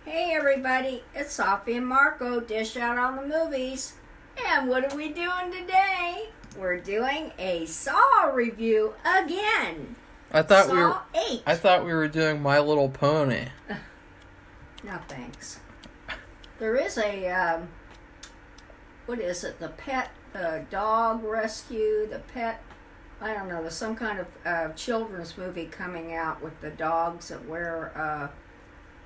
Hey everybody, it's Safi and Marco, dish out on the movies. And what are we doing today? We're doing a Saw review again. I thought Saw 8. I thought we were doing My Little Pony. No thanks. There is a, what is it, the pet dog rescue, the pet, I don't know, there's some kind of children's movie coming out with the dogs that wear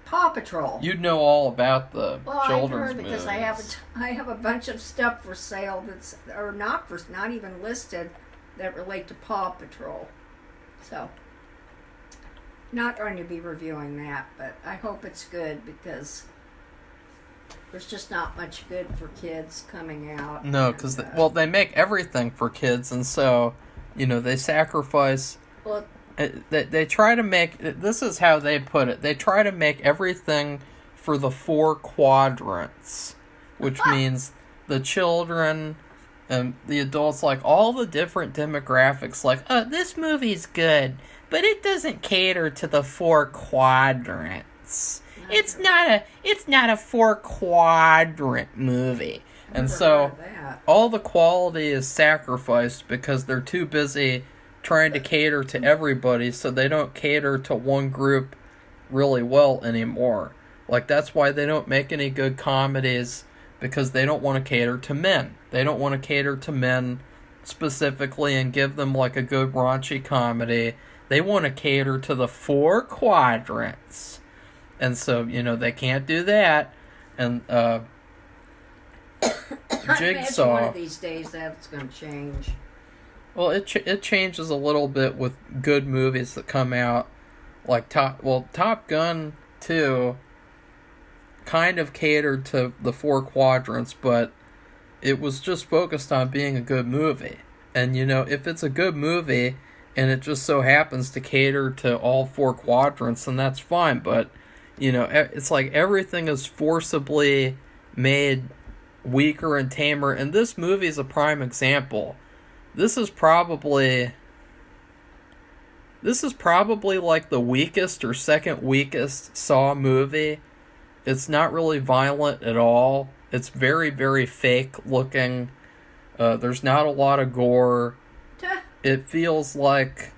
Paw Patrol. You'd know all about the children's I've heard because movies. I have a bunch of stuff for sale that's not even listed that relate to Paw Patrol. So, not going to be reviewing that, but I hope it's good because there's just not much good for kids coming out. No, because they make everything for kids, and so they sacrifice. Well, They try to make, this is how they put it, they try to make everything for the 4 quadrants, which means the children and the adults, like all the different demographics, like, oh, this movie's good, but it doesn't cater to the 4 quadrants. It's not a 4 quadrant movie. And so all the quality is sacrificed because they're too busy trying to cater to everybody, so they don't cater to one group really well anymore. Like, that's why they don't make any good comedies, because they don't want to cater to men. They don't want to cater to men specifically and give them like a good raunchy comedy. They want to cater to the 4 quadrants. And so, they can't do that. And Jigsaw, one of these days that's going to change. Well, it changes a little bit with good movies that come out, like Top Gun 2 kind of catered to the 4 quadrants, but it was just focused on being a good movie. And, if it's a good movie and it just so happens to cater to all 4 quadrants, then that's fine. But, it's like everything is forcibly made weaker and tamer, and this movie is a prime example. This is probably like the weakest or second weakest Saw movie. It's not really violent at all. It's very, very fake looking. There's not a lot of gore. It feels like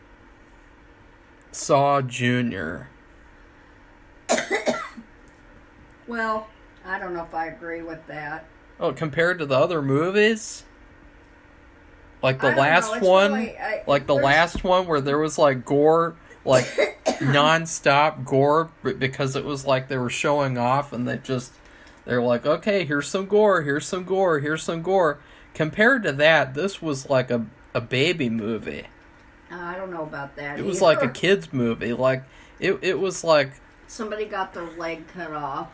Saw Jr. Well, I don't know if I agree with that. Oh, compared to the other movies? Like the last one, last one where there was like gore, like non-stop gore, because it was like they were showing off, and they're like, okay, here's some gore, here's some gore, here's some gore. Compared to that, this was like a baby movie. I don't know about that. It was like a kid's movie. Like it was like somebody got their leg cut off.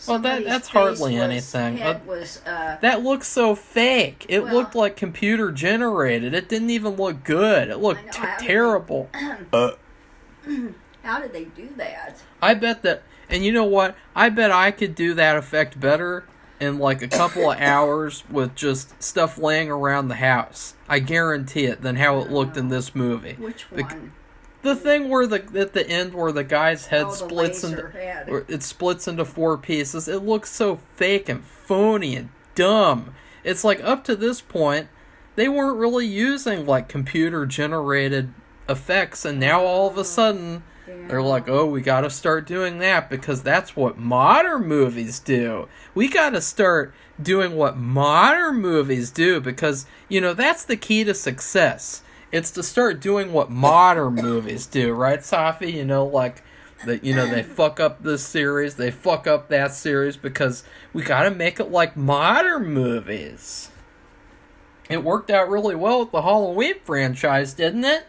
Well, that's hardly anything. That looks so fake. It looked like computer generated. It didn't even look good. It looked terrible. How did they do that? I bet that, and you know what? I bet I could do that effect better in like a couple of hours with just stuff laying around the house. I guarantee it, than how it looked in this movie. Which one? The thing where at the end where the guy's head splits into 4 pieces, it looks so fake and phony and dumb. It's like up to this point, they weren't really using like computer generated effects, and now all of a sudden they're like, oh, we gotta start doing that because that's what modern movies do. We gotta start doing what modern movies do because, that's the key to success. It's to start doing what modern movies do, right, Safi? They fuck up this series, they fuck up that series because we gotta make it like modern movies. It worked out really well with the Halloween franchise, didn't it?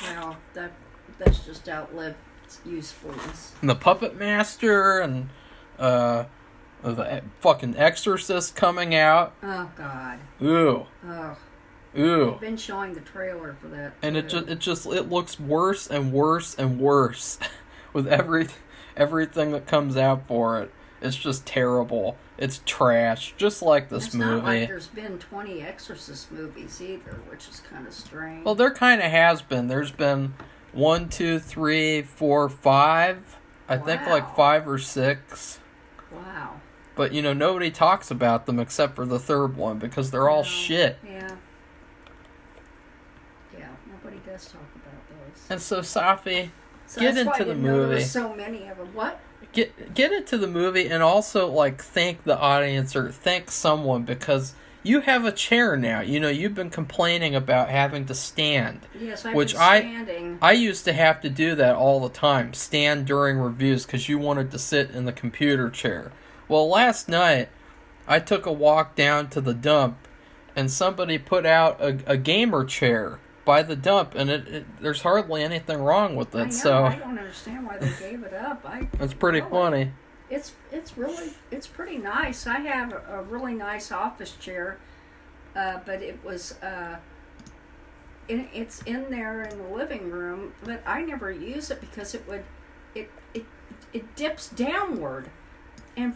Well, that's just outlived its usefulness. And the Puppet Master and the fucking Exorcist coming out. Oh, God. Ooh. Oh. Ooh. I've been showing the trailer for that. And it looks worse and worse and worse with everything that comes out for it. It's just terrible. It's trash, just like this movie. It's not like there's been 20 Exorcist movies either, which is kind of strange. Well, there kind of has been. There's been 1, 2, 3, 4, 5, I think Wow. like 5 or 6. Wow. But, nobody talks about them except for the third one because they're all No. shit. Yeah. Yeah, nobody does talk about those. And so, Safi, So get that's why into I the didn't know there were movie. so many of them. What? Get into the movie and also, like, thank the audience or thank someone because you have a chair now. You've been complaining about having to stand. Yes, I've Which been standing. I used to have to do that all the time, stand during reviews because you wanted to sit in the computer chair. Well, last night, I took a walk down to the dump, and somebody put out a gamer chair by the dump, and there's hardly anything wrong with it. I know, So I don't understand why they gave it up. it's pretty funny. It's pretty nice. I have a really nice office chair, but it was it's in there in the living room, but I never use it because it dips downward. And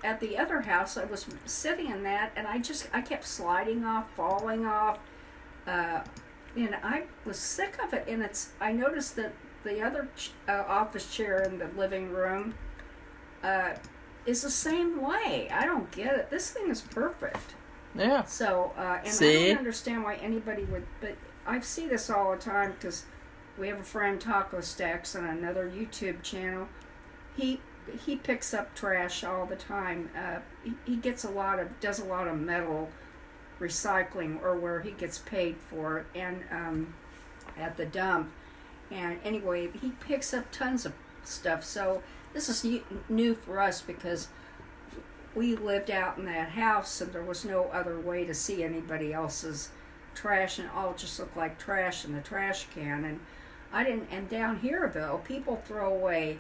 at the other house, I was sitting in that, and I kept sliding off, falling off, and I was sick of it. And I noticed that the other office chair in the living room is the same way. I don't get it. This thing is perfect. Yeah. So, and See? I don't understand why anybody would, but I see this all the time because we have a friend, Taco Stacks, on another YouTube channel. He picks up trash all the time. He does a lot of metal recycling, or where he gets paid for it, and at the dump. And anyway, he picks up tons of stuff. So this is new for us because we lived out in that house, and there was no other way to see anybody else's trash, and it all just looked like trash in the trash can. And I didn't. And down here, though, people throw away.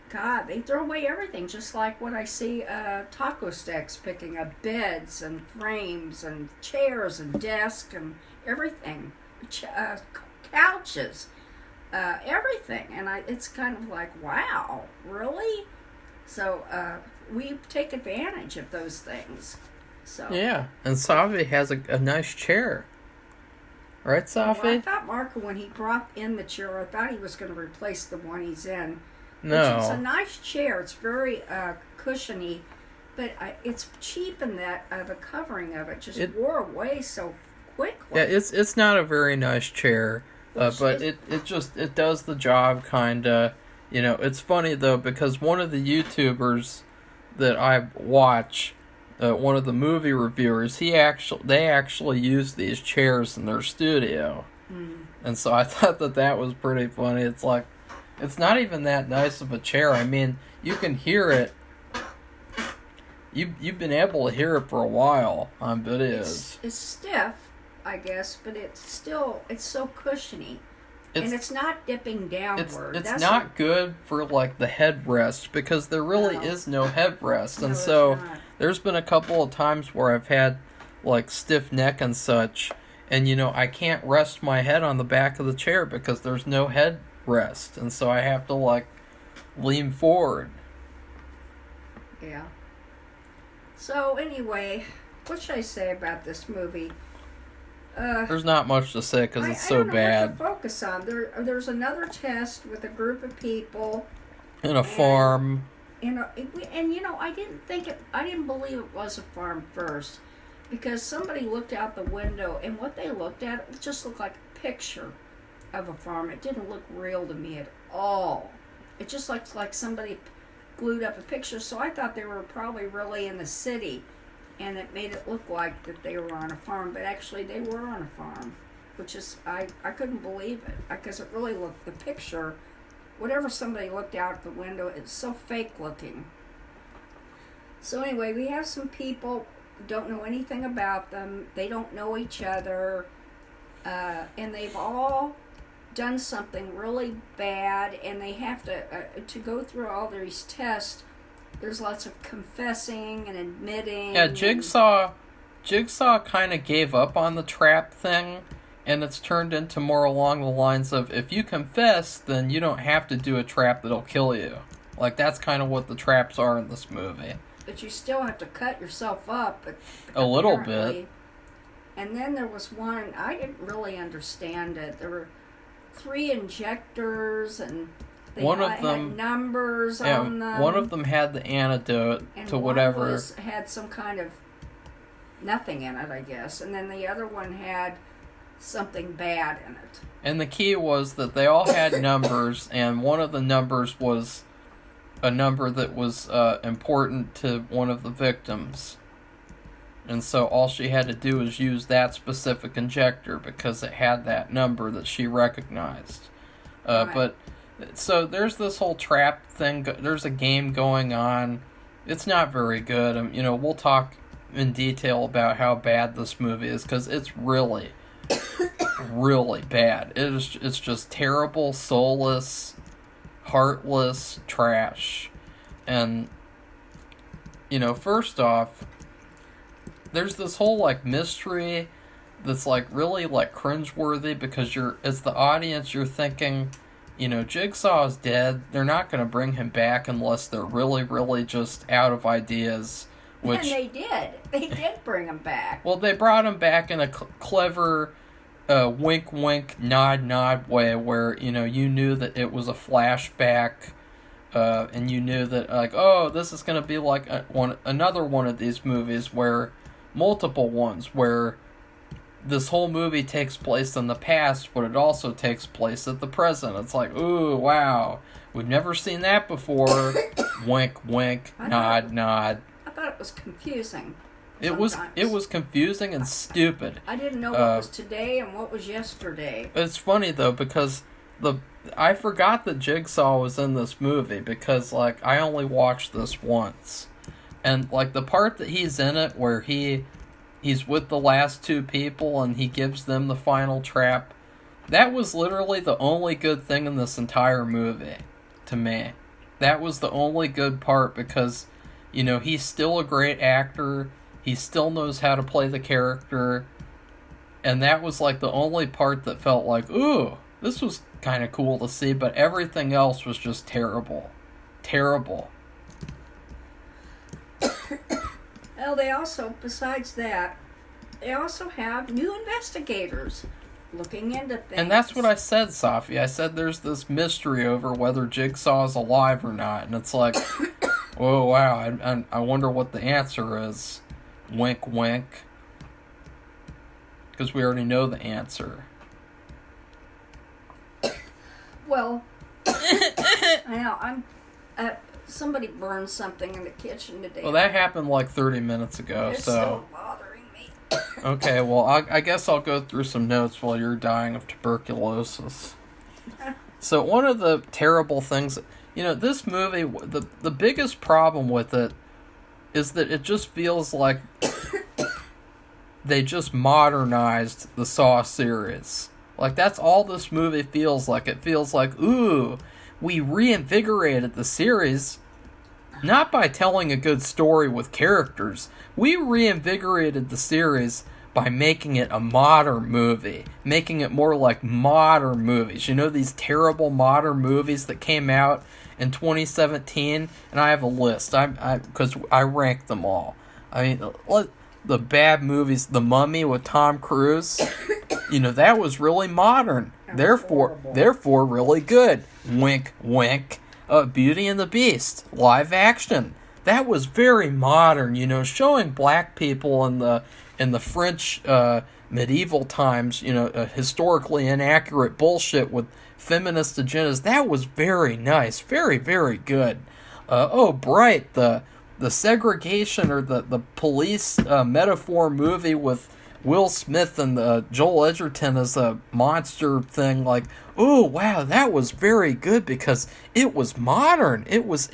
God, they throw away everything, just like what I see Taco Stacks picking up beds and frames and chairs and desks and everything, couches, everything. And it's kind of like, wow, really? So we take advantage of those things. So Yeah, and Safi has a nice chair. Right, Safi? Well, I thought Marco, when he brought in the chair, I thought he was going to replace the one he's in. No. It's a nice chair. It's very cushiony, but it's cheap in that the covering of it just wore away so quickly. Yeah, it's not a very nice chair, but it does the job kinda. It's funny though because one of the YouTubers that I watch, one of the movie reviewers, they actually use these chairs in their studio, and so I thought that was pretty funny. It's like. It's not even that nice of a chair. I mean, you can hear it. You've been able to hear it for a while, but it is. It's stiff, I guess, but it's so cushiony, and it's not dipping downward. It's not good for like the headrest because there really is no headrest, and so there's been a couple of times where I've had like stiff neck and such, and I can't rest my head on the back of the chair because there's no head. Rest, and so I have to like lean forward. Yeah. So anyway, what should I say about this movie? There's not much to say because it's so I don't know bad. what to focus on. There's another test with a group of people In a farm. And I didn't believe it was a farm first because somebody looked out the window, and what they looked at it just looked like a picture of a farm. It didn't look real to me at all. It just looks like somebody glued up a picture. So I thought they were probably really in the city, and it made it look like that they were on a farm. But actually, they were on a farm, which is I couldn't believe it because it really looked, the picture, whatever somebody looked out the window, it's so fake looking. So anyway, we have some people don't know anything about them. They don't know each other, and they've all done something really bad, and they have to go through all these tests. There's lots of confessing and admitting. Yeah, Jigsaw kind of gave up on the trap thing, and it's turned into more along the lines of if you confess, then you don't have to do a trap that'll kill you. Like that's kind of what the traps are in this movie. But you still have to cut yourself up. A little bit. And then there was one, I didn't really understand it. There were 3 injectors, and They one of had them numbers on them. One of them had the antidote and to whatever. One had some kind of nothing in it, I guess, and then the other one had something bad in it. And the key was that they all had numbers, and one of the numbers was a number that was important to one of the victims. And so all she had to do was use that specific injector because it had that number that she recognized. Right. But so there's this whole trap thing. There's a game going on. It's not very good. We'll talk in detail about how bad this movie is because it's really really bad. It's just terrible, soulless, heartless trash. And first off, there's this whole mystery that's really cringeworthy because as the audience you're thinking, Jigsaw's dead. They're not going to bring him back unless they're really, really just out of ideas. Which, and they did. They did bring him back. Well, they brought him back in a clever wink, wink, nod, nod way where, you knew that it was a flashback and you knew that, this is going to be like another one of these movies where multiple ones where this whole movie takes place in the past, but it also takes place at the present. It's like, ooh, wow, we've never seen that before. Wink, wink, nod, nod. I thought it was confusing. It was confusing and stupid. I didn't know what was today and what was yesterday. It's funny though because I forgot that Jigsaw was in this movie because I only watched this once, and the part that he's in it where he's with the last two people and he gives them the final trap, that was literally the only good thing in this entire movie to me. That was the only good part because he's still a great actor. He still knows how to play the character. And that was the only part that felt ooh, this was kind of cool to see, but everything else was just terrible. Terrible. Well, they also, besides that, they also have new investigators looking into things. And that's what I said, Safi. I said there's this mystery over whether Jigsaw's alive or not. And it's oh, wow, I wonder what the answer is. Wink, wink. Because we already know the answer. Well, I know, somebody burned something in the kitchen today. Well, that happened 30 minutes ago, it's so... still bothering me. Okay, well, I guess I'll go through some notes while you're dying of tuberculosis. So, one of the terrible things... this movie, the biggest problem with it is that it just feels like they just modernized the Saw series. That's all this movie feels like. It feels like, ooh, we reinvigorated the series, not by telling a good story with characters. We reinvigorated the series by making it a modern movie, making it more like modern movies. These terrible modern movies that came out in 2017, and I have a list. Because I ranked them all. The bad movies, The Mummy with Tom Cruise, that was really modern. Therefore, really good. Wink, wink. Beauty and the Beast, live action. That was very modern. Showing black people in the French medieval times. Historically inaccurate bullshit with feminist agendas. That was very nice, very, very good. Bright, the segregation or the police metaphor movie with Will Smith and Joel Edgerton as a monster thing. Oh wow, that was very good because it was modern. It was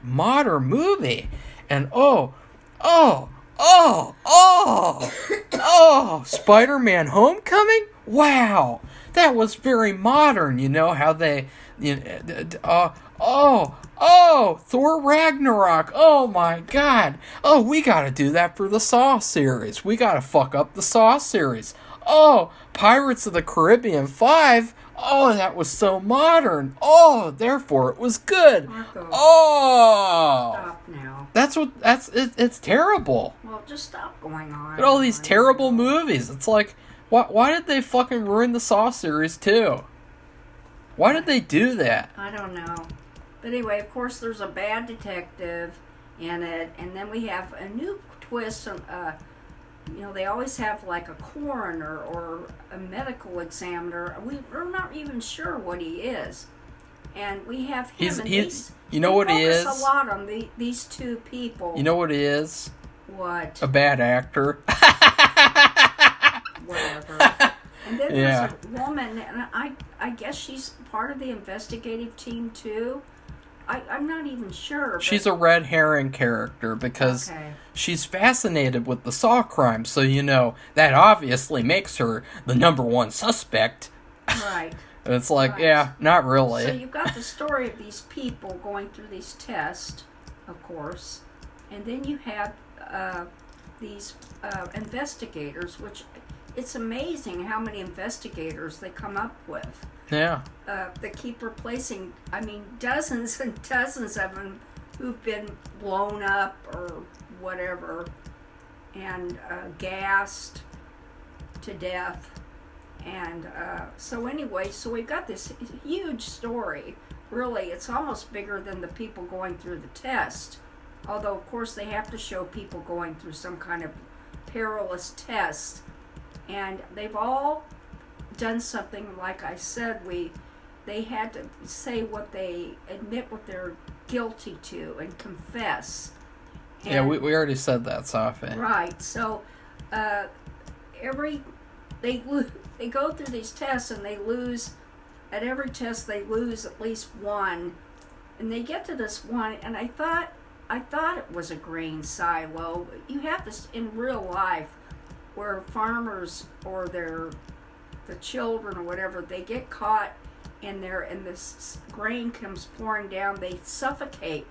modern movie, and Spider-Man: Homecoming. Wow, that was very modern. How they, Thor Ragnarok. Oh my god. Oh, we gotta do that for the Saw series. We gotta fuck up the Saw series. Oh, Pirates of the Caribbean 5. Oh, that was so modern. Oh, therefore it was good. Marco, oh. Stop now. It's terrible. Well, just stop going on. Look at all these terrible movies. It's why did they fucking ruin the Saw series too? Why did they do that? I don't know. But anyway, of course, there's a bad detective in it, and then we have a new twist on, they always have like a coroner or a medical examiner. We're not even sure what he is. And we have him. You know what he is? Focus a lot on these two people. You know what he is? What? A bad actor. Whatever. And then there's a woman, and I guess she's part of the investigative team too. I'm not even sure. But... She's a red herring character because she's fascinated with the Saw crime, so that obviously makes her the number one suspect. Right. It's like, yeah, not really. So you've got the story of these people going through these tests, of course, and then you have these investigators, which it's amazing how many investigators they come up with. Yeah. They keep replacing, dozens and dozens of them who've been blown up or whatever and gassed to death. And so we've got this huge story. Really, it's almost bigger than the people going through the test. Although, of course, they have to show people going through some kind of perilous test. And they've all done something, like I said, they had to say admit what they're guilty to and confess. And, yeah, we already said that, Safi. Right. So they go through these tests and they lose. At every test they lose at least one, and they get to this one. And I thought it was a grain silo. You have this in real life, where farmers or the children or whatever, they get caught in there, and this grain comes pouring down. They suffocate.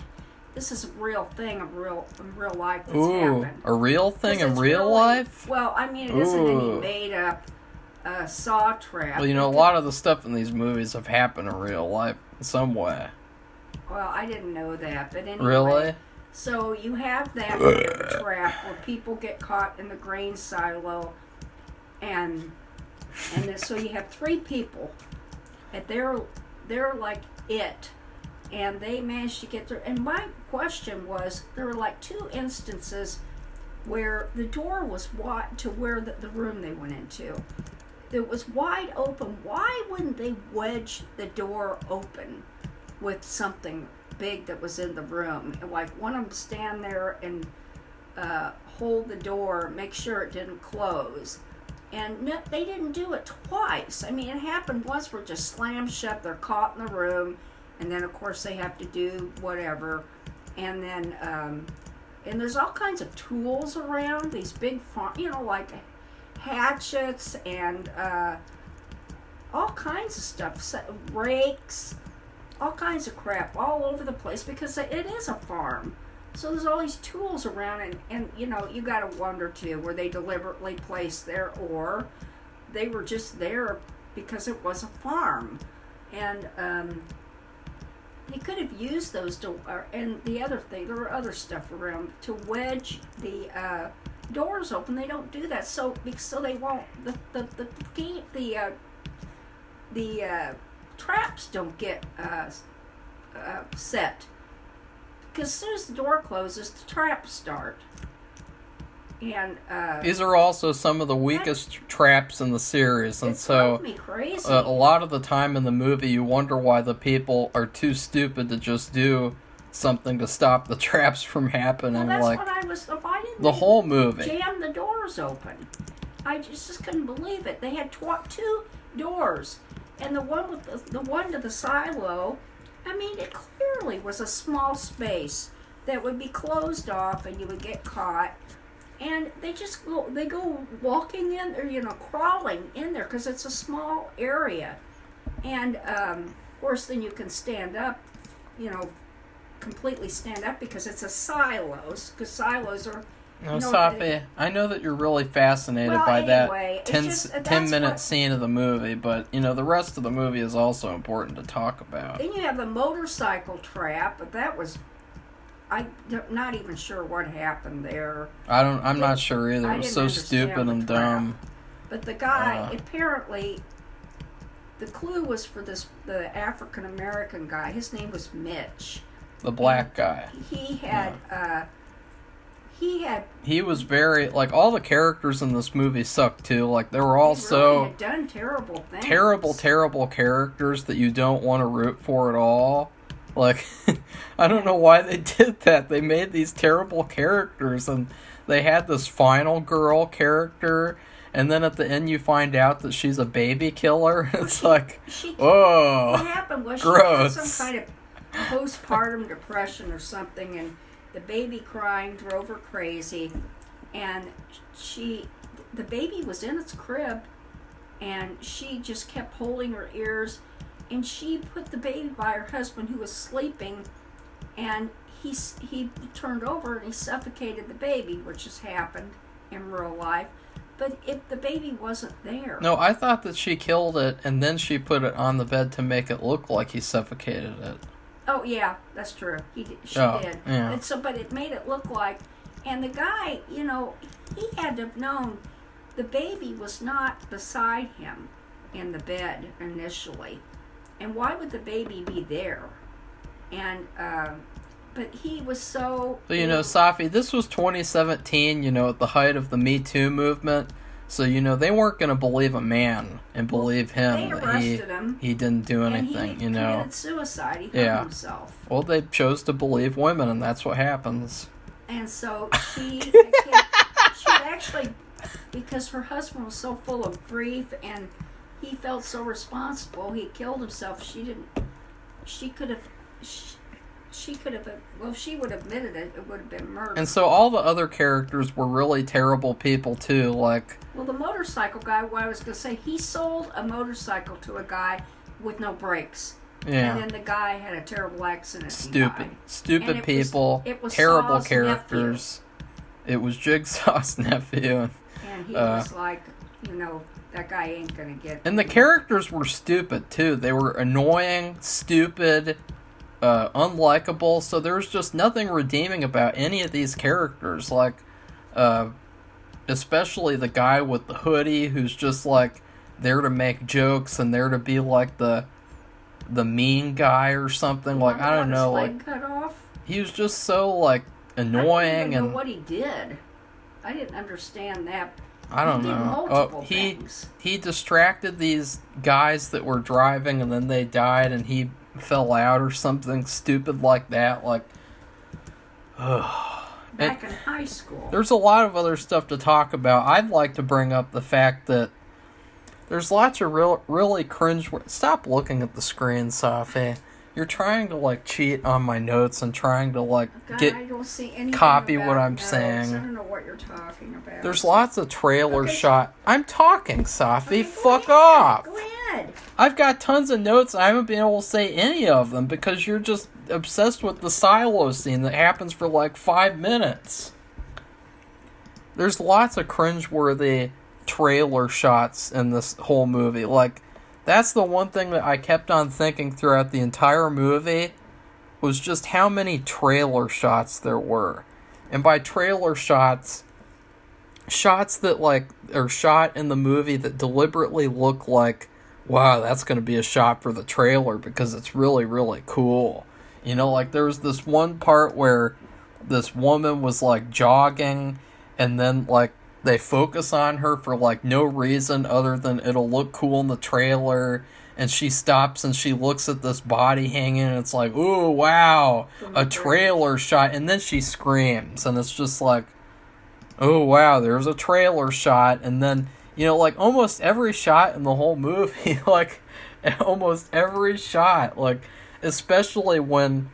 This is a real thing in real life that's happened. A real thing in real life? Well, it isn't any made up saw trap. Well, a lot of the stuff in these movies have happened in real life in some way. Well, I didn't know that, but anyway. Really? So you have that kind of trap where people get caught in the grain silo, and so you have three people, and they're like it, and they managed to get through. And my question was, there were like two instances where the door was wide to where the room they went into. It was wide open. Why wouldn't they wedge the door open with something big that was in the room? Like one of them stand there and hold the door, make sure it didn't close. And no, they didn't do it twice. It happened once where it just slammed shut. They're caught in the room, and then of course they have to do whatever. And then and there's all kinds of tools around, these big like hatchets and all kinds of stuff, rakes, all kinds of crap all over the place, because it is a farm. So there's all these tools around, and you got to wonder too, were they deliberately placed there, or they were just there because it was a farm. And they could have used those and the other thing, there were other stuff around to wedge the doors open. They don't do that, so they won't. The traps don't get set, because as soon as the door closes, the traps start. And these are also some of the weakest traps in the series, and so me crazy. A lot of the time in the movie, you wonder why the people are too stupid to just do something to stop the traps from happening. Well, that's what I was. Why didn't the whole movie jam the doors open? I just couldn't believe it. They had two doors, and the one with the one to the silo. It clearly was a small space that would be closed off, and you would get caught. And they go walking in, or crawling in there, because it's a small area. And of course, then you can stand up, completely stand up, because it's a silos. Because silos are. No, Safi, I know that you're really fascinated by anyway, that 10-minute scene of the movie, but the rest of the movie is also important to talk about. Then you have the motorcycle trap, but that was. I'm not even sure what happened there. I'm not sure either. It was so stupid and dumb. But the guy, apparently, the clue was for the African American guy. His name was Mitch. The black guy. He was very, like, all the characters in this movie sucked too. Like, they were all really had done terrible things. Terrible characters that you don't want to root for at all. Like, I don't know why they did that. They made these terrible characters, and they had this final girl character, and then at the end you find out that she's a baby killer. It's like, oh, what happened was gross. She had some kind of postpartum depression or something, and the baby crying drove her crazy, and the baby was in its crib, and she just kept holding her ears, and she put the baby by her husband, who was sleeping, and he turned over and he suffocated the baby, which has happened in real life. But the baby wasn't there. No, I thought that she killed it and then she put it on the bed to make it look like he suffocated it. Oh yeah, that's true. She did. Yeah. And but it made it look like, and the guy, he had to have known the baby was not beside him in the bed initially, and why would the baby be there? And but he was so. So Safi, this was 2017. At the height of the Me Too movement. So, they weren't going to believe a man and believe him that he didn't do anything, and he committed suicide. He hung himself. Well, they chose to believe women, and that's what happens. And so she actually, because her husband was so full of grief and he felt so responsible, he killed himself. She would have admitted it. It would have been murder. And so all the other characters were really terrible people too. Well, the motorcycle guy. What I was going to say, he sold a motorcycle to a guy with no brakes. Yeah. And then the guy had a terrible accident. Stupid people. It was terrible Saw's characters. Nephew. It was Jigsaw's nephew. And he was like, that guy ain't going to get. And the characters were stupid too. They were annoying, stupid. Unlikable, so there's just nothing redeeming about any of these characters, especially the guy with the hoodie who's just there to make jokes and there to be the mean guy or something. I don't know, leg cut off? He was just so annoying. I don't even know and what he did. I didn't understand that. I don't know. He distracted these guys that were driving and then they died and he fell out or something stupid like that. Back in high school. There's a lot of other stuff to talk about. I'd like to bring up the fact that there's lots of really cringe. Stop looking at the screen, Safi. You're trying to cheat on my notes and trying to I don't see copy about what I'm notes. saying. I don't know what you're talking about. There's lots of trailer shot. I'm talking, Safi. Okay, Fuck off. Go ahead. I've got tons of notes. I haven't been able to say any of them because you're just obsessed with the silo scene that happens for 5 minutes. There's lots of cringeworthy trailer shots in this whole movie. That's the one thing that I kept on thinking throughout the entire movie was just how many trailer shots there were. And by trailer shots that are shot in the movie that deliberately look like, wow, that's going to be a shot for the trailer because it's really, really cool. There was this one part where this woman was jogging and then they focus on her for no reason other than it'll look cool in the trailer, and she stops and she looks at this body hanging and it's ooh, wow, a trailer shot, and then she screams and it's just oh wow, there's a trailer shot. And then almost every shot in the whole movie, almost every shot, especially when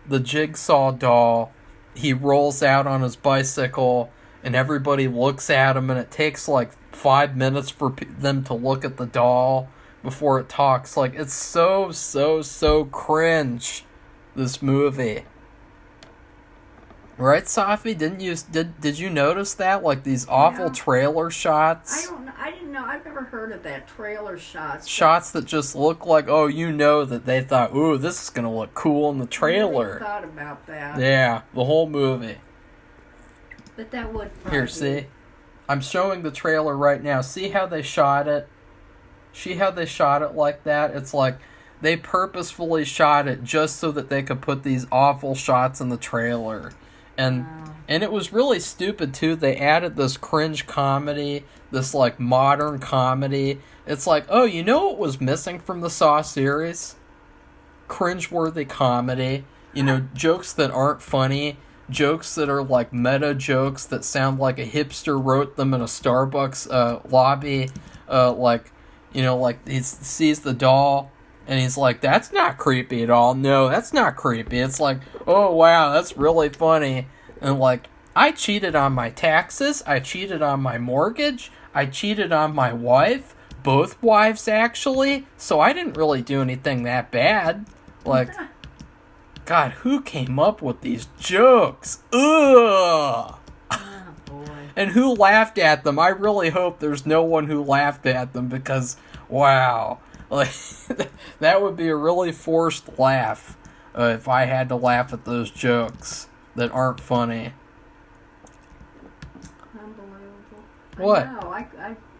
the Jigsaw doll, he rolls out on his bicycle and everybody looks at him and it takes 5 minutes for them to look at the doll before it talks. It's so cringe, this movie. Right, Safi? Did you notice that? These awful trailer shots? I didn't know. I've never heard of that, trailer shots. Shots that just look that they thought, ooh, this is going to look cool in the trailer. I thought about that. Yeah, the whole movie. But that would Here, see? I'm showing the trailer right now. See how they shot it? how they shot it like that? It's like they purposefully shot it just so that they could put these awful shots in the trailer. And Wow. and it was really stupid too. They added this cringe comedy, this like modern comedy. It's like, oh, you know what was missing from the Saw series? Cringeworthy comedy. You know, jokes that aren't funny, jokes that are like meta jokes that sound like a hipster wrote them in a Starbucks lobby. Like, you know, like he sees the doll and he's like, that's not creepy at all. No, that's not creepy. It's like, oh wow, that's really funny. And like, I cheated on my taxes, I cheated on my mortgage, I cheated on my wife, both wives actually, so I didn't really do anything that bad. Like, God, who came up with these jokes? Ugh! Oh, boy. And who laughed at them? I really hope there's no one who laughed at them because, wow. Like, that would be a really forced laugh if I had to laugh at those jokes that aren't funny. Unbelievable. What? I know.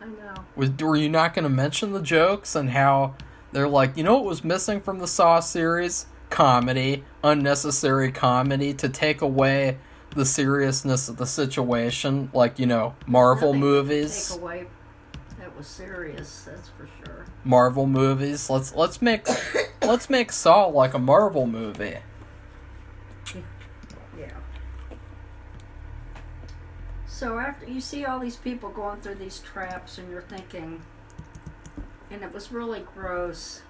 I know. Were you not going to mention the jokes and how they're like, you know what was missing from the Saw series? Comedy, unnecessary comedy to take away the seriousness of the situation, like, you know, Marvel Nothing movies. Take away that was serious. That's for sure. Marvel movies. Let's make Saw like a Marvel movie. Yeah. So after you see all these people going through these traps, and you're thinking, and it was really gross.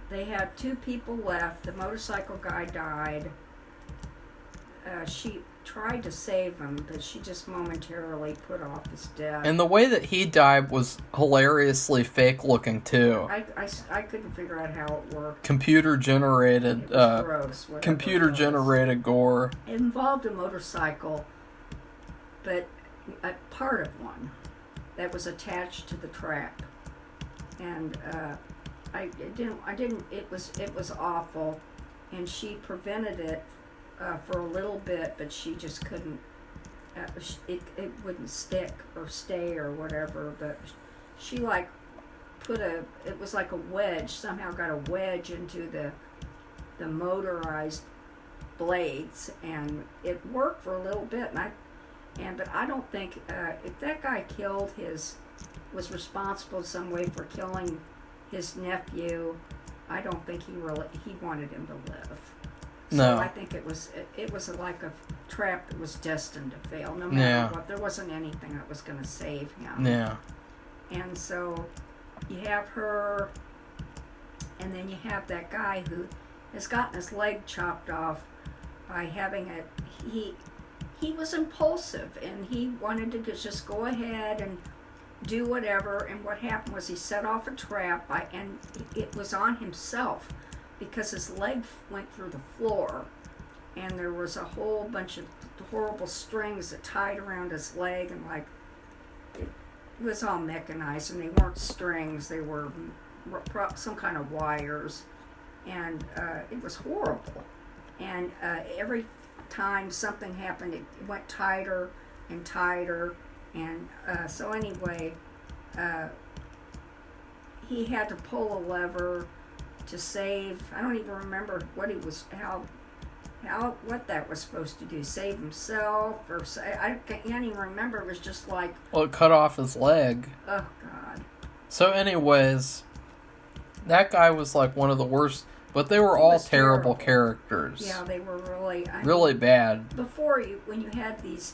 They had 2 people left. The motorcycle guy died. She tried to save him, but she just momentarily put off his death. And the way that he died was hilariously fake looking too. I couldn't figure out how it worked. Computer generated It was gross. computer generated gore. It involved a motorcycle, but a part of one that was attached to the trap, and I didn't. It was awful, and she prevented it for a little bit, but she just couldn't. It wouldn't stick or stay or whatever. But she like it was like a wedge. Somehow got a wedge into the motorized blades, and it worked for a little bit. But I don't think if that guy was responsible in some way for killing his nephew, I don't think he wanted him to live. So No. I think it was like a trap that was destined to fail. No matter what, there wasn't anything that was going to save him. Yeah. And so you have her, and then you have that guy who has gotten his leg chopped off by having he was impulsive, and he wanted to just go ahead and do whatever. And what happened was he set off a trap, and it was on himself because his leg went through the floor, and there was a whole bunch of horrible strings that tied around his leg, and like it was all mechanized, and they weren't strings, they were some kind of wires, and it was horrible. And every time something happened, it went tighter and tighter, and so anyway, he had to pull a lever to save. I don't even remember what that was supposed to do. Save himself, or I can't even remember. It was just like, Well, it cut off his leg. oh God. So, anyways, that guy was like one of the worst. But they were all terrible characters. Yeah, they were really really bad. Before when you had these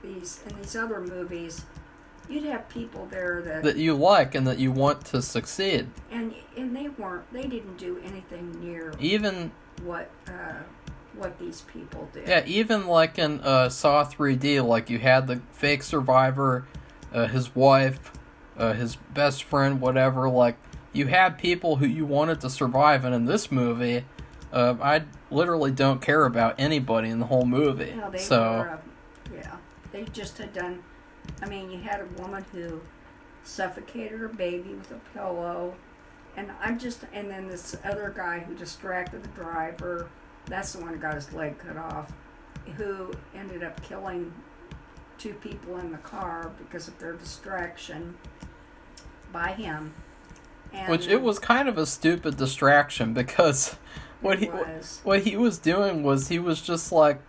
in these other movies, you'd have people there that you like and that you want to succeed. And they didn't do anything near even what these people did. Yeah, even like in Saw 3D, like you had the fake survivor, his wife, his best friend, whatever. Like you had people who you wanted to survive, and in this movie, I literally don't care about anybody in the whole movie. No, they just had done. I mean, you had a woman who suffocated her baby with a pillow, and then this other guy who distracted the driver. That's the one who got his leg cut off, who ended up killing 2 people in the car because of their distraction by him. And Which it was kind of a stupid distraction because what he was doing was he was just like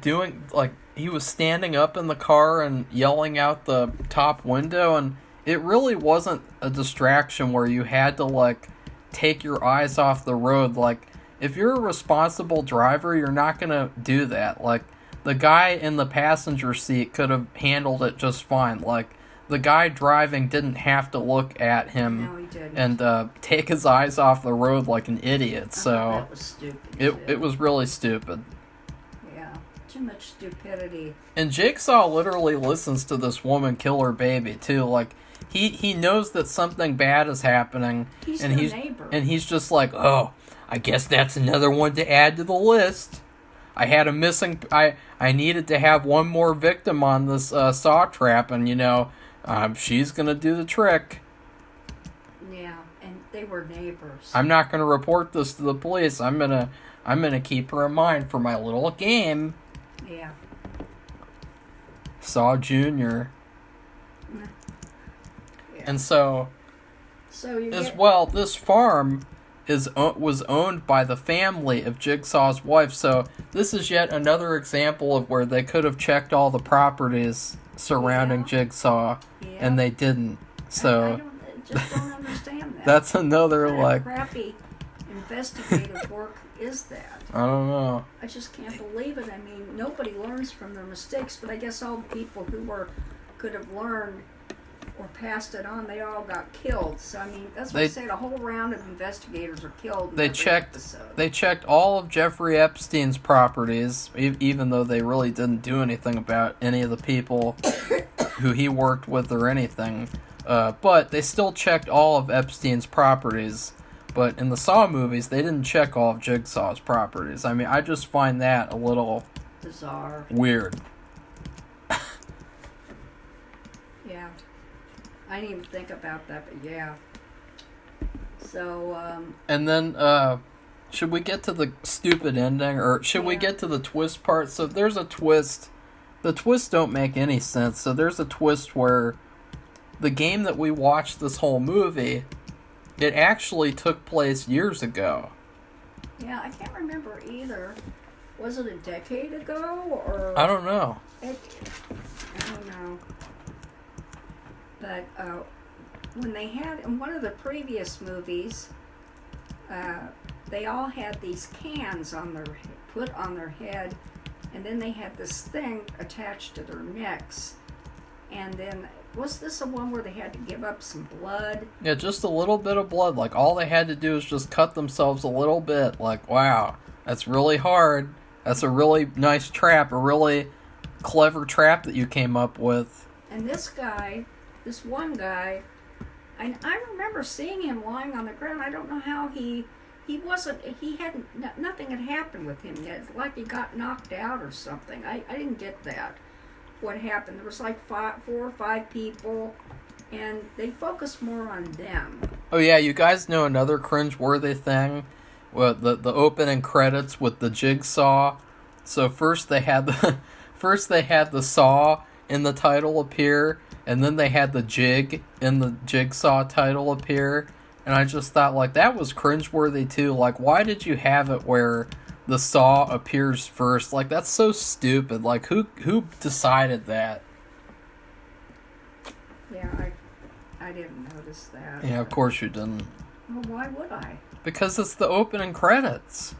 doing like he was standing up in the car and yelling out the top window, and it really wasn't a distraction where you had to like take your eyes off the road. Like if you're a responsible driver, you're not gonna do that. Like the guy in the passenger seat could have handled it just fine. Like the guy driving didn't have to look at him No, he didn't. and take his eyes off the road like an idiot. So that was stupid. it was really stupid. Yeah, too much stupidity. And Jigsaw literally listens to this woman kill her baby too. Like he knows that something bad is happening, He's and their neighbor. and he's just like, oh, I guess that's another one to add to the list. I had a missing. I needed to have one more victim on this saw trap, and she's gonna do the trick. Yeah, and they were neighbors. I'm not gonna report this to the police. I'm gonna keep her in mind for my little game. Yeah. Saw Junior. Yeah. And so you as get, well, this farm was owned by the family of Jigsaw's wife. So this is yet another example of where they could have checked all the properties surrounding Jigsaw, and they didn't. So I just don't understand that. that's another what like crappy investigative work is that? I don't know. I just can't believe it. I mean, nobody learns from their mistakes, but I guess all the people who could have learned or passed it on, they all got killed. So I mean, that's what I said. A whole round of investigators are killed. In every episode. They checked all of Jeffrey Epstein's properties, even though they really didn't do anything about any of the people who he worked with or anything. But they still checked all of Epstein's properties. But in the Saw movies, they didn't check all of Jigsaw's properties. I mean, I just find that a little bizarre, weird. Yeah. I didn't even think about that, but yeah. So, And then, should we get to the stupid ending, or should we get to the twist part? So there's a twist. The twists don't make any sense. So there's a twist where the game that we watched this whole movie, it actually took place years ago. Yeah, I can't remember either. Was it a decade ago, or... I don't know. I don't know. But when they had, in one of the previous movies, they all had these cans put on their head, and then they had this thing attached to their necks. And then, was this the one where they had to give up some blood? Yeah, just a little bit of blood. Like, all they had to do is just cut themselves a little bit. Like, wow, that's really hard. That's a really nice trap, a really clever trap that you came up with. And this one guy, I remember seeing him lying on the ground. I don't know how nothing had happened with him yet. It's like he got knocked out or something. I didn't get that. What happened? There was like 4 or 5 people, and they focused more on them. Oh yeah, you guys know another cringe-worthy thing? Well, the opening credits with the Jigsaw. So first they had the saw in the title appear, and then they had the jig in the Jigsaw title appear, and I just thought, like, that was cringeworthy too. Like, why did you have it where the saw appears first? Like, that's so stupid. Like, who decided that? Yeah, I didn't notice that. Yeah, of course you didn't. Well, why would I? Because it's the opening credits.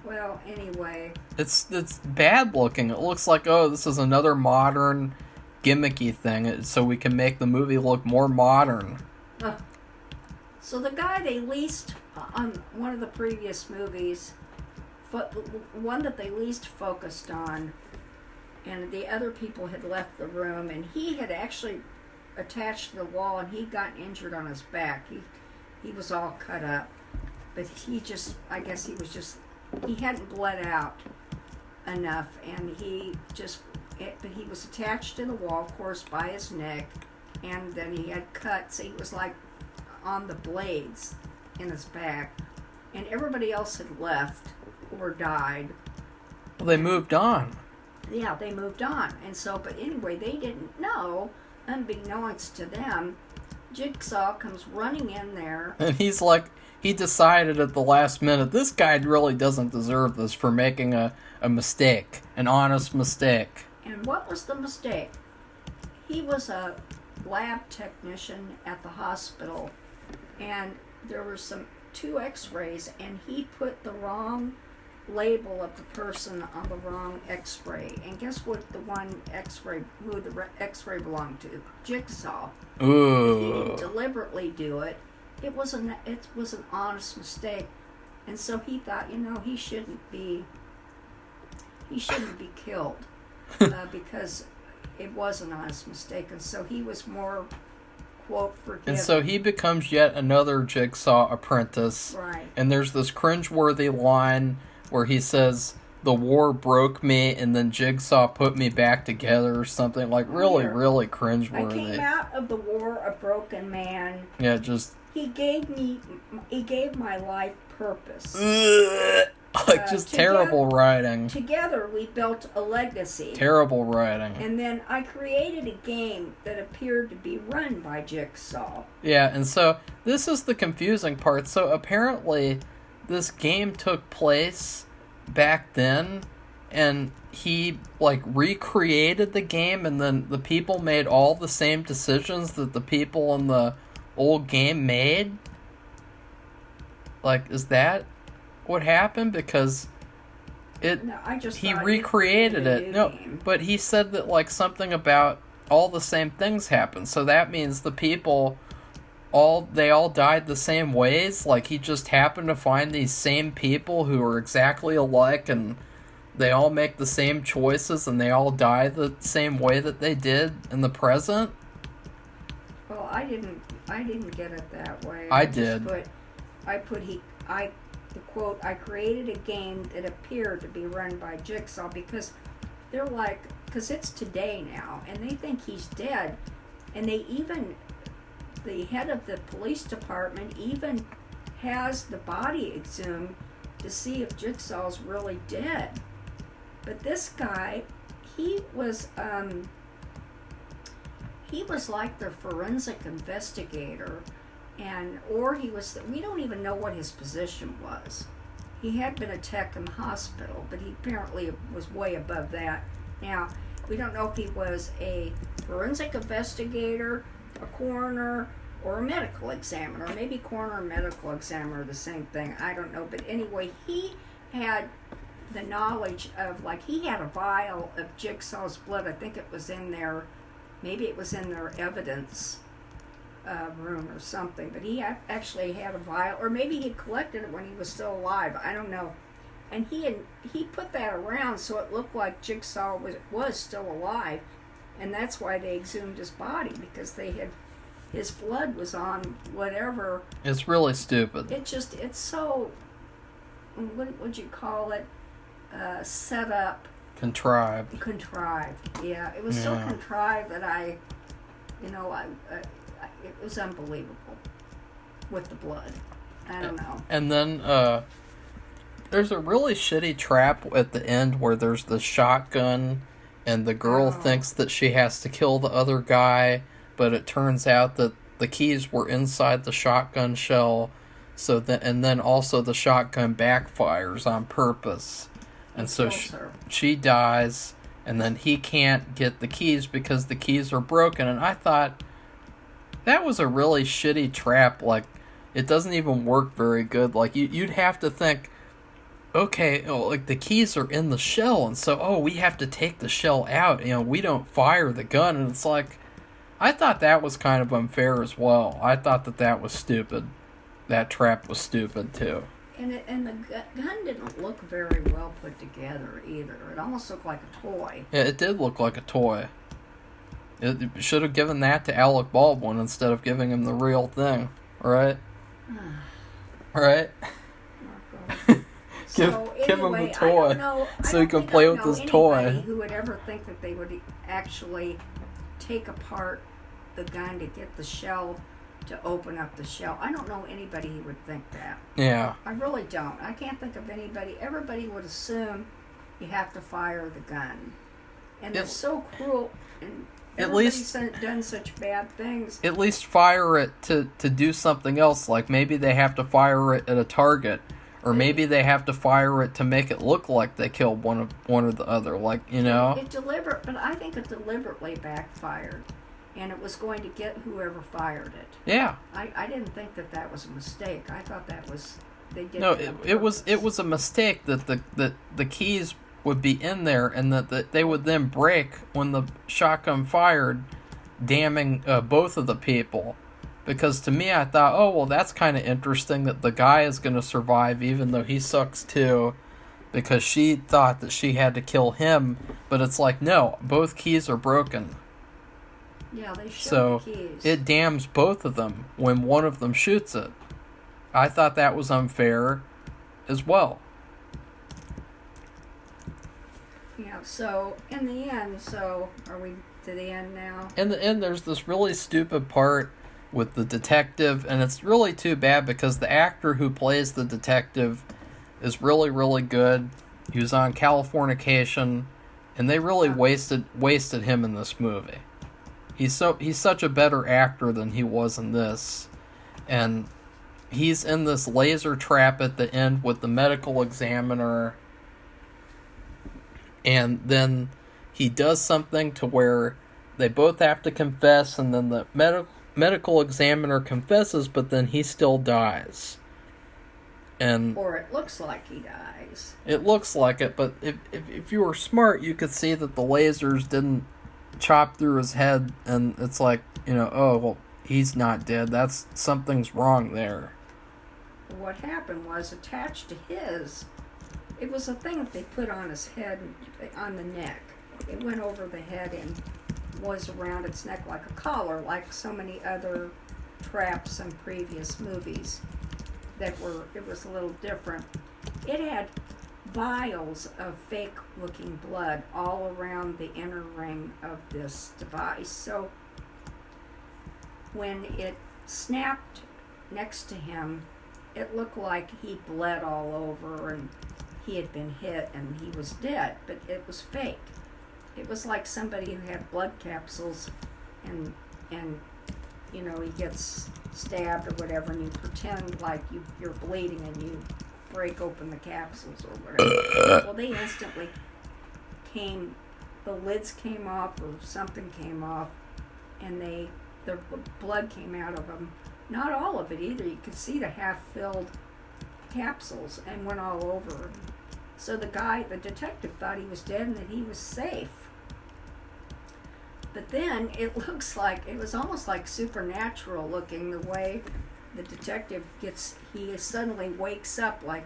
Well, anyway. It's bad looking. It looks like, oh, this is another modern gimmicky thing, so we can make the movie look more modern. So the guy they least on one of the previous movies, one that they least focused on, and the other people had left the room, and he had actually attached to the wall, and he got injured on his back. He was all cut up, but I guess he hadn't bled out enough, and but he was attached to the wall, of course, by his neck, and then he had cuts. He was like on the blades in his back, and everybody else had left or died. Well, they moved on. Yeah, they moved on, and so, but anyway, they didn't know unbeknownst to them, Jigsaw comes running in there. And he's like, he decided at the last minute, this guy really doesn't deserve this for making a mistake, an honest mistake. And what was the mistake? He was a lab technician at the hospital, and there were two x-rays, and he put the wrong label of the person on the wrong x-ray. And guess what the one x-ray, who the x-ray belonged to? Jigsaw. Ooh. He didn't deliberately do it. It was an honest mistake. And so he thought, he shouldn't be killed because it was an honest mistake. And so he was more, quote, forgiven. And so he becomes yet another Jigsaw apprentice. Right. And there's this cringeworthy line where he says, the war broke me and then Jigsaw put me back together or something. Like, really, really cringeworthy. I came out of the war a broken man. Yeah, just... He gave my life purpose. Just terrible writing. Together we built a legacy. Terrible writing. And then I created a game that appeared to be run by Jigsaw. Yeah, and so this is the confusing part. So apparently this game took place back then, and he recreated the game, and then the people made all the same decisions that the people in the old game made. Is that what happened? Because he recreated it. No, game. But he said that something about all the same things happened. So that means the people all died the same ways. He just happened to find these same people who are exactly alike, and they all make the same choices, and they all die the same way that they did in the present. Well, I didn't get it that way. I did. The quote, I created a game that appeared to be run by Jigsaw because they're because it's today now, and they think he's dead, and the head of the police department even has the body exhumed to see if Jigsaw's really dead. But this guy, he was like their forensic investigator, we don't even know what his position was. He had been a tech in the hospital, but he apparently was way above that. Now, we don't know if he was a forensic investigator, a coroner, or a medical examiner. Maybe coroner and medical examiner are the same thing. I don't know. But anyway, he had the knowledge of, he had a vial of Jigsaw's blood. I think it was in there. Maybe it was in their evidence room or something. But he actually had a vial. Or maybe he collected it when he was still alive. I don't know. And he put that around so it looked like Jigsaw was still alive. And that's why they exhumed his body, because his blood was on whatever. It's really stupid. It's so, what would you call it? Set up. Contrived. Yeah, it was so contrived that it was unbelievable with the blood. I don't know. And then there's a really shitty trap at the end where there's the shotgun, and the girl thinks that she has to kill the other guy, but it turns out that the keys were inside the shotgun shell. And then also the shotgun backfires on purpose. And so she dies, and then he can't get the keys because the keys are broken. And I thought that was a really shitty trap. It doesn't even work very good. You'd have to think, okay, the keys are in the shell, and so, we have to take the shell out. We don't fire the gun. And it's I thought that was kind of unfair as well. I thought that was stupid. That trap was stupid, too. And the gun didn't look very well put together either. It almost looked like a toy. Yeah, it did look like a toy. It should have given that to Alec Baldwin instead of giving him the real thing, right? Right? Give him the toy so he can play with his toy. Who would ever think that they would actually take apart the gun to get the shell, to open up the shell? I don't know anybody who would think that. Yeah. I really don't. I can't think of anybody. Everybody would assume you have to fire the gun. And they're so cruel and Everybody's done such bad things. At least fire it to do something else. Like maybe they have to fire it at a target, or maybe they have to fire it to make it look like they killed one or the other. Like, you know. But I think it deliberately backfired, and it was going to get whoever fired it. Yeah. I didn't think that was a mistake. I thought that was they did. No, it was a mistake that the keys would be in there, and that they would then break when the shotgun fired, damning both of the people. Because to me, I thought, oh, well, that's kind of interesting that the guy is going to survive even though he sucks too, because she thought that she had to kill him. But it's like, no, both keys are broken. Yeah, they showed so the keys. It damns both of them when one of them shoots it. I thought that was unfair as well. Yeah, so in the end, are we to the end now? In the end, there's this really stupid part with the detective, and it's really too bad because the actor who plays the detective is really, really good. He was on Californication, and they really wasted him in this movie. He's such a better actor than he was in this, and he's in this laser trap at the end with the medical examiner. And then he does something to where they both have to confess, and then the medical examiner confesses, but then he still dies. Or it looks like he dies. It looks like it, but if you were smart, you could see that the lasers didn't chop through his head, and it's like, oh, well, he's not dead. Something's wrong there. What happened was attached to his... It was a thing that they put on his head, on the neck. It went over the head and was around its neck like a collar, like so many other traps in previous movies it was a little different. It had vials of fake-looking blood all around the inner ring of this device. So when it snapped next to him, it looked like he bled all over and he had been hit and he was dead, but it was fake. It was like somebody who had blood capsules and he gets stabbed or whatever, and you pretend like you're bleeding and you break open the capsules or whatever. Well, they instantly the lids came off or something came off, and the blood came out of them. Not all of it either. You could see the half-filled capsules and went all over. So the detective thought he was dead and that he was safe. But then it was almost like supernatural looking, the way the detective he suddenly wakes up like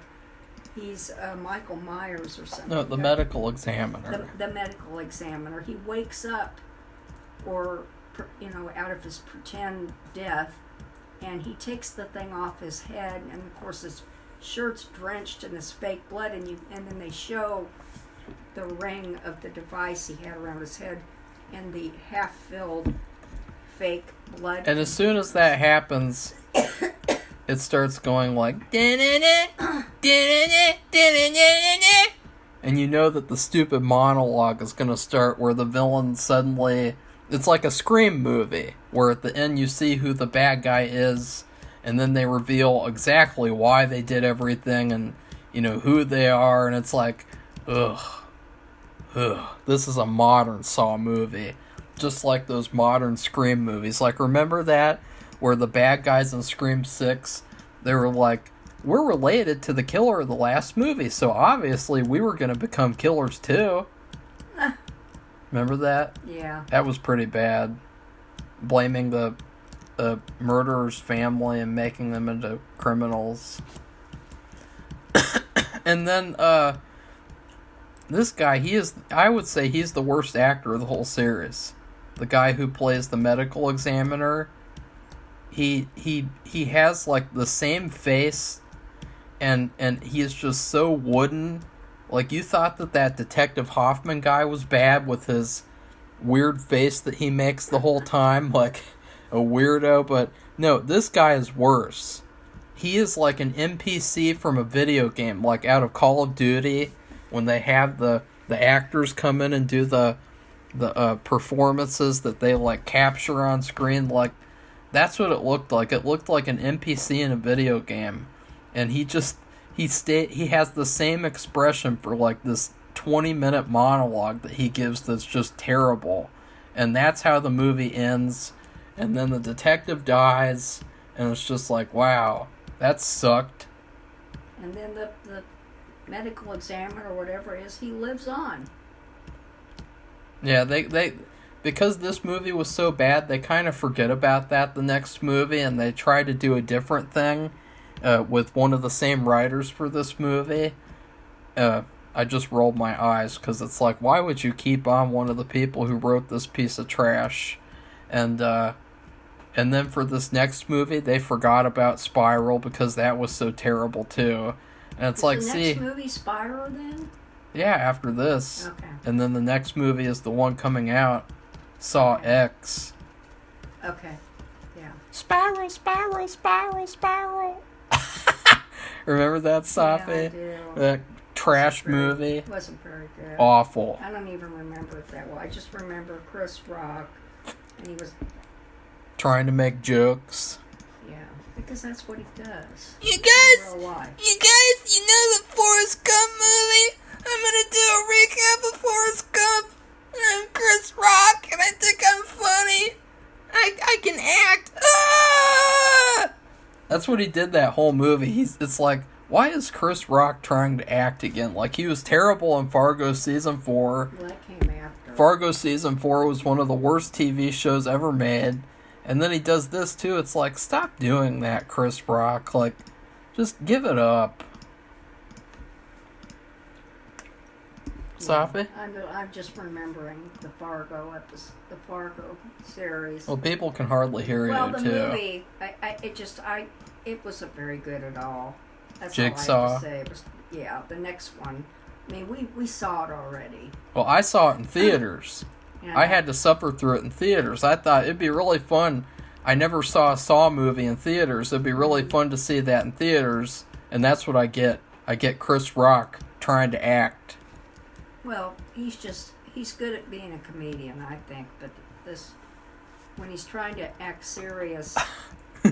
he's Michael Myers or something. No, the medical examiner. The medical examiner. He wakes up out of his pretend death, and he takes the thing off his head, and of course his shirt's drenched in this fake blood, and then they show the ring of the device he had around his head and the half-filled fake blood. And as soon as that happens, it starts going like, and you know that the stupid monologue is going to start where the villain suddenly... It's like a Scream movie, where at the end you see who the bad guy is, and then they reveal exactly why they did everything, and, who they are, and it's like, ugh, this is a modern Saw movie. Just like those modern Scream movies. Like, remember that? Where the bad guys in Scream 6, they were like, we're related to the killer of the last movie, so obviously we were going to become killers too. Remember that? Yeah. That was pretty bad. Blaming the murderer's family and making them into criminals. And then, this guy, I would say he's the worst actor of the whole series. The guy who plays the medical examiner, he has like the same face, and he is just so wooden. Like, you thought that Detective Hoffman guy was bad with his weird face that he makes the whole time, like a weirdo, but no, this guy is worse. He is like an NPC from a video game, like out of Call of Duty, when they have the actors come in and do the performances that they like capture on screen. Like that's what it looked like. It looked like an NPC in a video game, and he has the same expression for like this 20-minute monologue that he gives that's just terrible. And that's how the movie ends. And then the detective dies, and it's just like, wow, that sucked. And then the medical examiner or whatever it is, he lives on. Yeah, they because this movie was so bad, they kind of forget about that the next movie, and they try to do a different thing with one of the same writers for this movie. I just rolled my eyes because it's like, why would you keep on one of the people who wrote this piece of trash? And then for this next movie, they forgot about Spiral because that was so terrible too. And it's like, the next movie Spiral then? Yeah, after this. Okay. And then the next movie is the one coming out, Saw X. Okay. Yeah. Spiral, Spiral, Spiral, Spiral. Remember that, Safi? Yeah, I do. That trash movie? It wasn't very good. Awful. I don't even remember it that well. I just remember Chris Rock, and he was trying to make jokes. Yeah, because that's what he does. You guys, in real life. you know the Forrest Gump movie? I'm gonna do a recap of Forrest Gump. I'm Chris Rock, and I think I'm funny. I can act. Ah! That's what he did that whole movie. It's like, why is Chris Rock trying to act again? Like, he was terrible in Fargo Season 4. Well, that came after. Fargo Season 4 was one of the worst TV shows ever made. And then he does this, too. It's like, stop doing that, Chris Rock. Like, just give it up. Safi? I'm just remembering the Fargo series. Well, people can hardly hear well, you, the too. movie, it wasn't very good at all. That's Jigsaw. all I have to say. It was, yeah, the next one. I mean, we saw it already. Well, I saw it in theaters. Yeah. I had to suffer through it in theaters. I thought it'd be really fun. I never saw a Saw movie in theaters. It'd be really fun to see that in theaters. And that's what I get. I get Chris Rock trying to act. Well, he's good at being a comedian, I think. But when he's trying to act serious,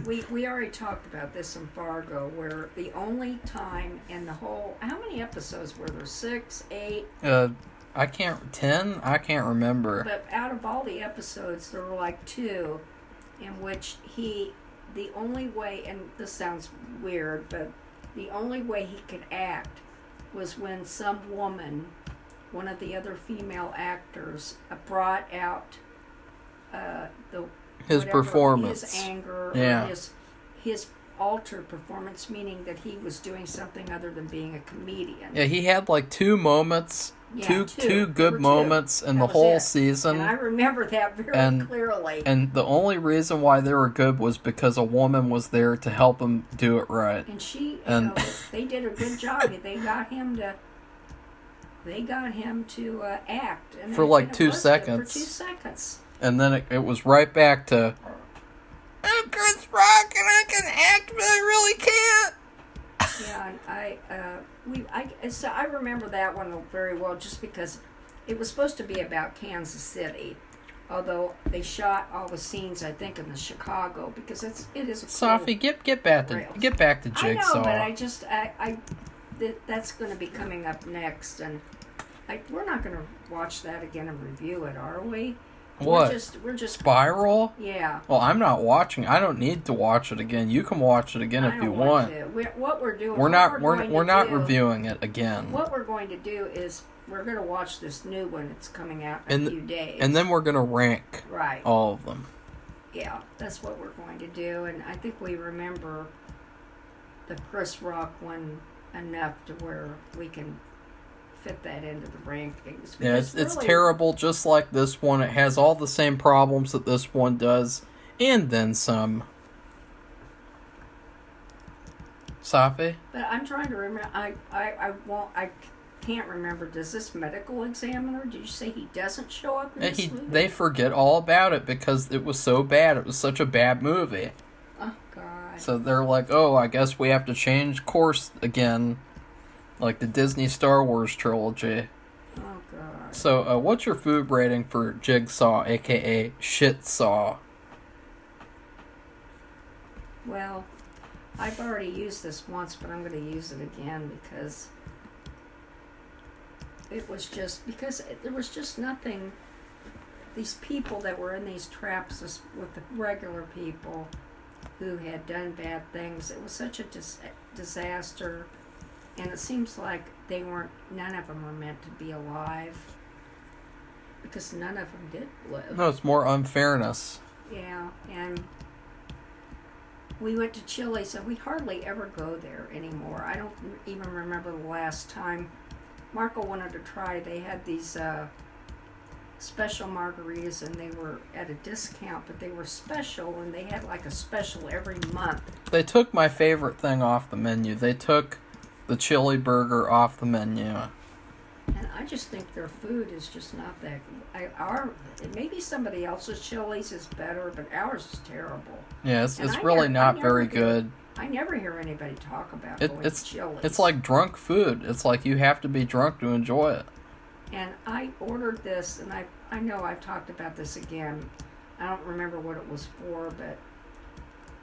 we already talked about this in Fargo, where the only time in the whole, how many episodes were there? 6, 8? 10? I can't remember. But out of all the episodes, there were like 2 in which the only way, and this sounds weird, but the only way he could act was when some woman, one of the other female actors, brought out his performance, his anger, yeah, or his altered performance, meaning that he was doing something other than being a comedian. Yeah, he had like 2 moments, two good moments in the whole season. And I remember that very clearly. And the only reason why they were good was because a woman was there to help him do it right. And they did a good job. They got him to act. And for like 2 seconds. For 2 seconds. And then it was right back to, I'm Chris Rock and I can act, but I really can't. Yeah, so I remember that one very well, just because it was supposed to be about Kansas City, although they shot all the scenes, I think, in the Chicago, because it is a Safi, get back to Jigsaw. I know, but that's going to be coming up next, and we're not going to watch that again and review it, are we? What? We're just Spiral? Yeah. Well, I'm not watching. I don't need to watch it again. You can watch it again if you want. What we're doing? We're not reviewing it again. What we're going to do is we're going to watch this new one that's coming out in a few days, and then we're going to rank all of them. Yeah, that's what we're going to do, and I think we remember the Chris Rock one enough to where we can fit that into the rankings. Yeah, it's terrible, just like this one. It has all the same problems that this one does, and then some. Safi? But I'm trying to remember. I can't remember. Does this medical examiner? Did you say he doesn't show up in this movie? They forget all about it because it was so bad. It was such a bad movie. Oh God. So they're like, oh, I guess we have to change course again. Like the Disney Star Wars trilogy. Oh, God. So, what's your food rating for Jigsaw, aka Shitsaw? Well, I've already used this once, but I'm going to use it again because there was just nothing. These people that were in these traps with the regular people who had done bad things, it was such a disaster, and it seems like none of them were meant to be alive, because none of them did live. No, it's more unfairness. Yeah, and we went to Chili's, and we hardly ever go there anymore. I don't even remember the last time. Marco wanted to try. They had these special margaritas, and they were at a discount, but they were special, and they had like a special every month. They took my favorite thing off the menu. They took the chili burger off the menu. And I just think their food is just not that good. Maybe somebody else's Chili's is better, but ours is terrible. Yeah, it's really not very good. I never hear anybody talk about going to Chili's. It's like drunk food. It's like you have to be drunk to enjoy it. And I ordered this, and I know I've talked about this again. I don't remember what it was for, but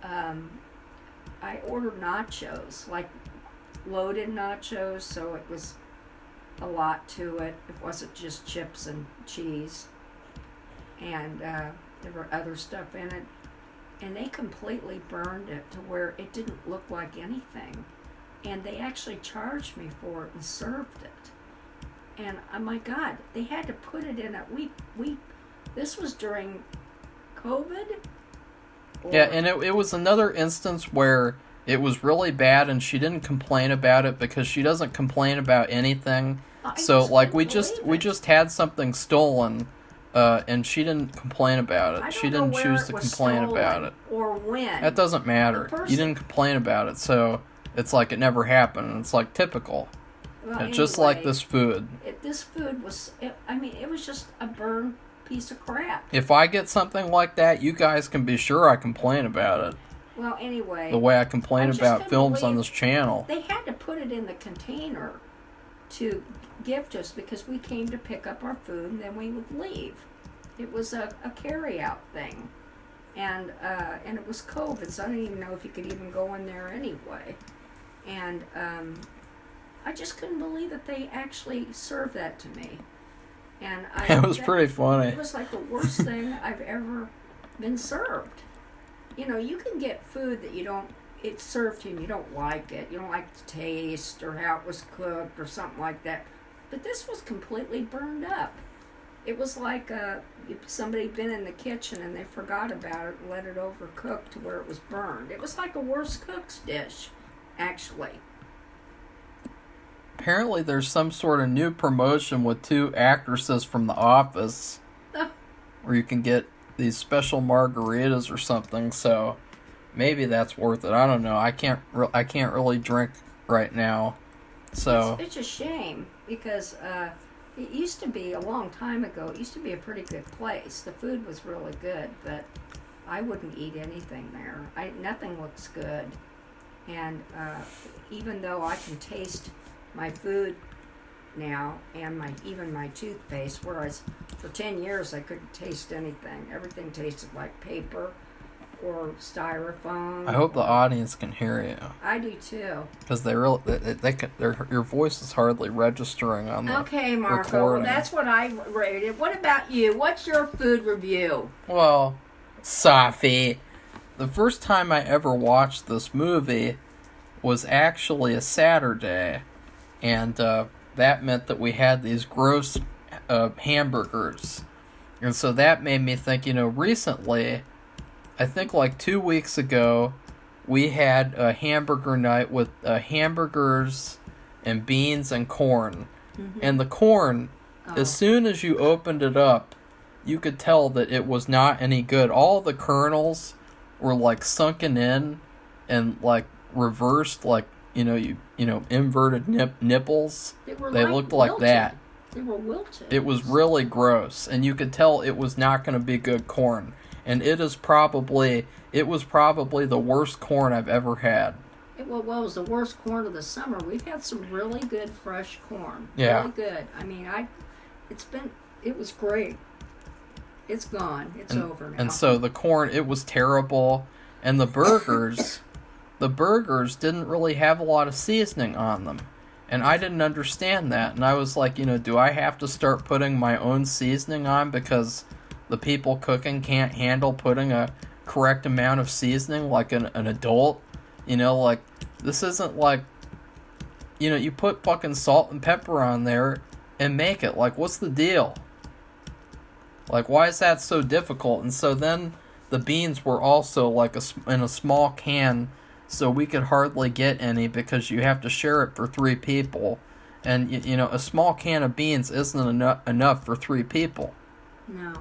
I ordered nachos, like loaded nachos, so it was a lot to it. It wasn't just chips and cheese, and there were other stuff in it. And they completely burned it to where it didn't look like anything. And they actually charged me for it and served it. And oh my God, they had to put it in this was during COVID? Yeah, and it was another instance where it was really bad, and she didn't complain about it because she doesn't complain about anything. So like we just had something stolen, and she didn't complain about it. She didn't choose to complain about it. Or when. That doesn't matter. You didn't complain about it, so it's like it never happened. It's like typical. Well, anyway, just like this food. This food was, it was just a burned piece of crap. If I get something like that, you guys can be sure I complain about it. Well, anyway. The way I complain about films on this channel. They had to put it in the container to give to us because we came to pick up our food and then we would leave. It was a carry-out thing. And it was COVID, so I don't even know if you could even go in there anyway. And I just couldn't believe that they actually served that to me. And it was pretty funny. It was like the worst thing I've ever been served. You know, you can get food that it's served to you and you don't like it. You don't like the taste or how it was cooked or something like that. But this was completely burned up. It was like somebody had been in the kitchen and they forgot about it and let it overcook to where it was burned. It was like a worse cook's dish, actually. Apparently there's some sort of new promotion with 2 actresses from The Office where you can get these special margaritas or something, so maybe that's worth it. I don't know. I can't really drink right now. So it's a shame because it used to be a long time ago. It used to be a pretty good place. The food was really good, but I wouldn't eat anything there. Nothing looks good, and even though I can taste my food now and even my toothpaste, whereas for 10 years I couldn't taste anything. Everything tasted like paper or styrofoam. I hope the audience can hear you. I do too. Because your voice is hardly registering on the Okay, Marco. recording. Well, that's what I rated. What about you? What's your food review? Well, Safi, the first time I ever watched this movie was actually a Saturday, and that meant that we had these gross hamburgers. And so that made me think, recently, I think like 2 weeks ago, we had a hamburger night with hamburgers and beans and corn. Mm-hmm. And the corn, as soon as you opened it up, you could tell that it was not any good. All the kernels were like sunken in and like reversed, like inverted nipples. They looked like that. They were wilted. It was really gross, and you could tell it was not going to be good corn. And it was probably the worst corn I've ever had. It was the worst corn of the summer. We've had some really good fresh corn. Yeah. Really good. I mean, it was great. It's gone. It's over now. And so the corn, it was terrible. And the burgers, the burgers didn't really have a lot of seasoning on them. And I didn't understand that. And I was like, do I have to start putting my own seasoning on because the people cooking can't handle putting a correct amount of seasoning like an adult? Like, this isn't like, you put fucking salt and pepper on there and make it. Like, what's the deal? Like, why is that so difficult? And so then the beans were also like in a small can, so we could hardly get any because you have to share it for 3 people. And, a small can of beans isn't enough for 3 people. No.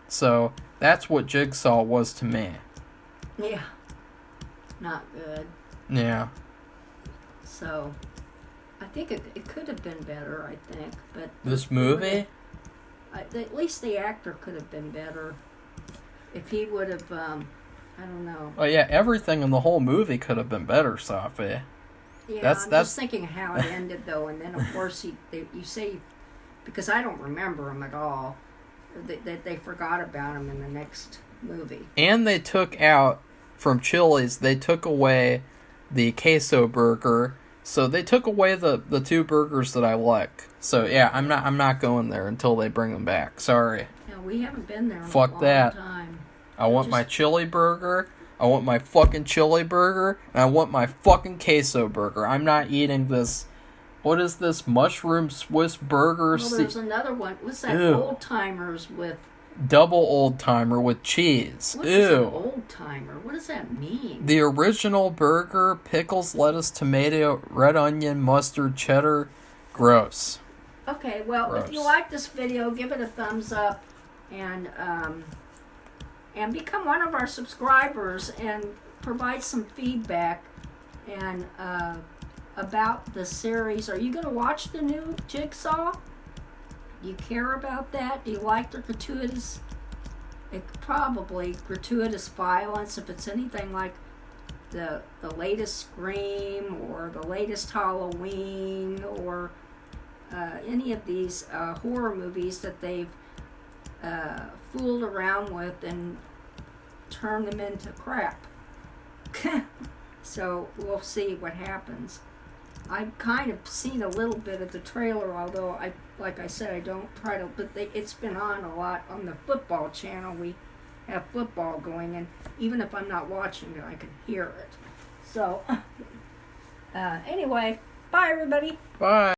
So that's what Jigsaw was to me. Yeah. Not good. Yeah. So, I think it could have been better, I think. But this movie? At least the actor could have been better. If he would have, I don't know. Oh, yeah, everything in the whole movie could have been better, Safi. Yeah, I'm just thinking how it ended, though. And then, of course, you say, because I don't remember him at all, that they forgot about him in the next movie. And they took out, from Chili's, they took away the queso burger. So they took away the 2 burgers that I like. So yeah, I'm not going there until they bring them back. Sorry. Yeah, we haven't been there in Fuck a long that. time. I want my chili burger. I want my fucking chili burger. And I want my fucking queso burger. I'm not eating this. What is this mushroom Swiss burger? Well, there's another one. What's that? Ew. Old Timers with. Double old timer with cheese. What Ew. is an old timer? What does that mean? The original burger, pickles, lettuce, tomato, red onion, mustard, cheddar. Gross. Okay, well, Gross. If you like this video, give it a thumbs up and become one of our subscribers and provide some feedback and about the series. Are you going to watch the new Jigsaw? Do you care about that? Do you like the gratuitous, probably gratuitous violence? If it's anything like the latest Scream or the latest Halloween or any of these horror movies that they've fooled around with and turned them into crap. So we'll see what happens. I've kind of seen a little bit of the trailer, although like I said, I don't try to, but it's been on a lot on the football channel. We have football going, and even if I'm not watching it, I can hear it. So, anyway, bye everybody. Bye.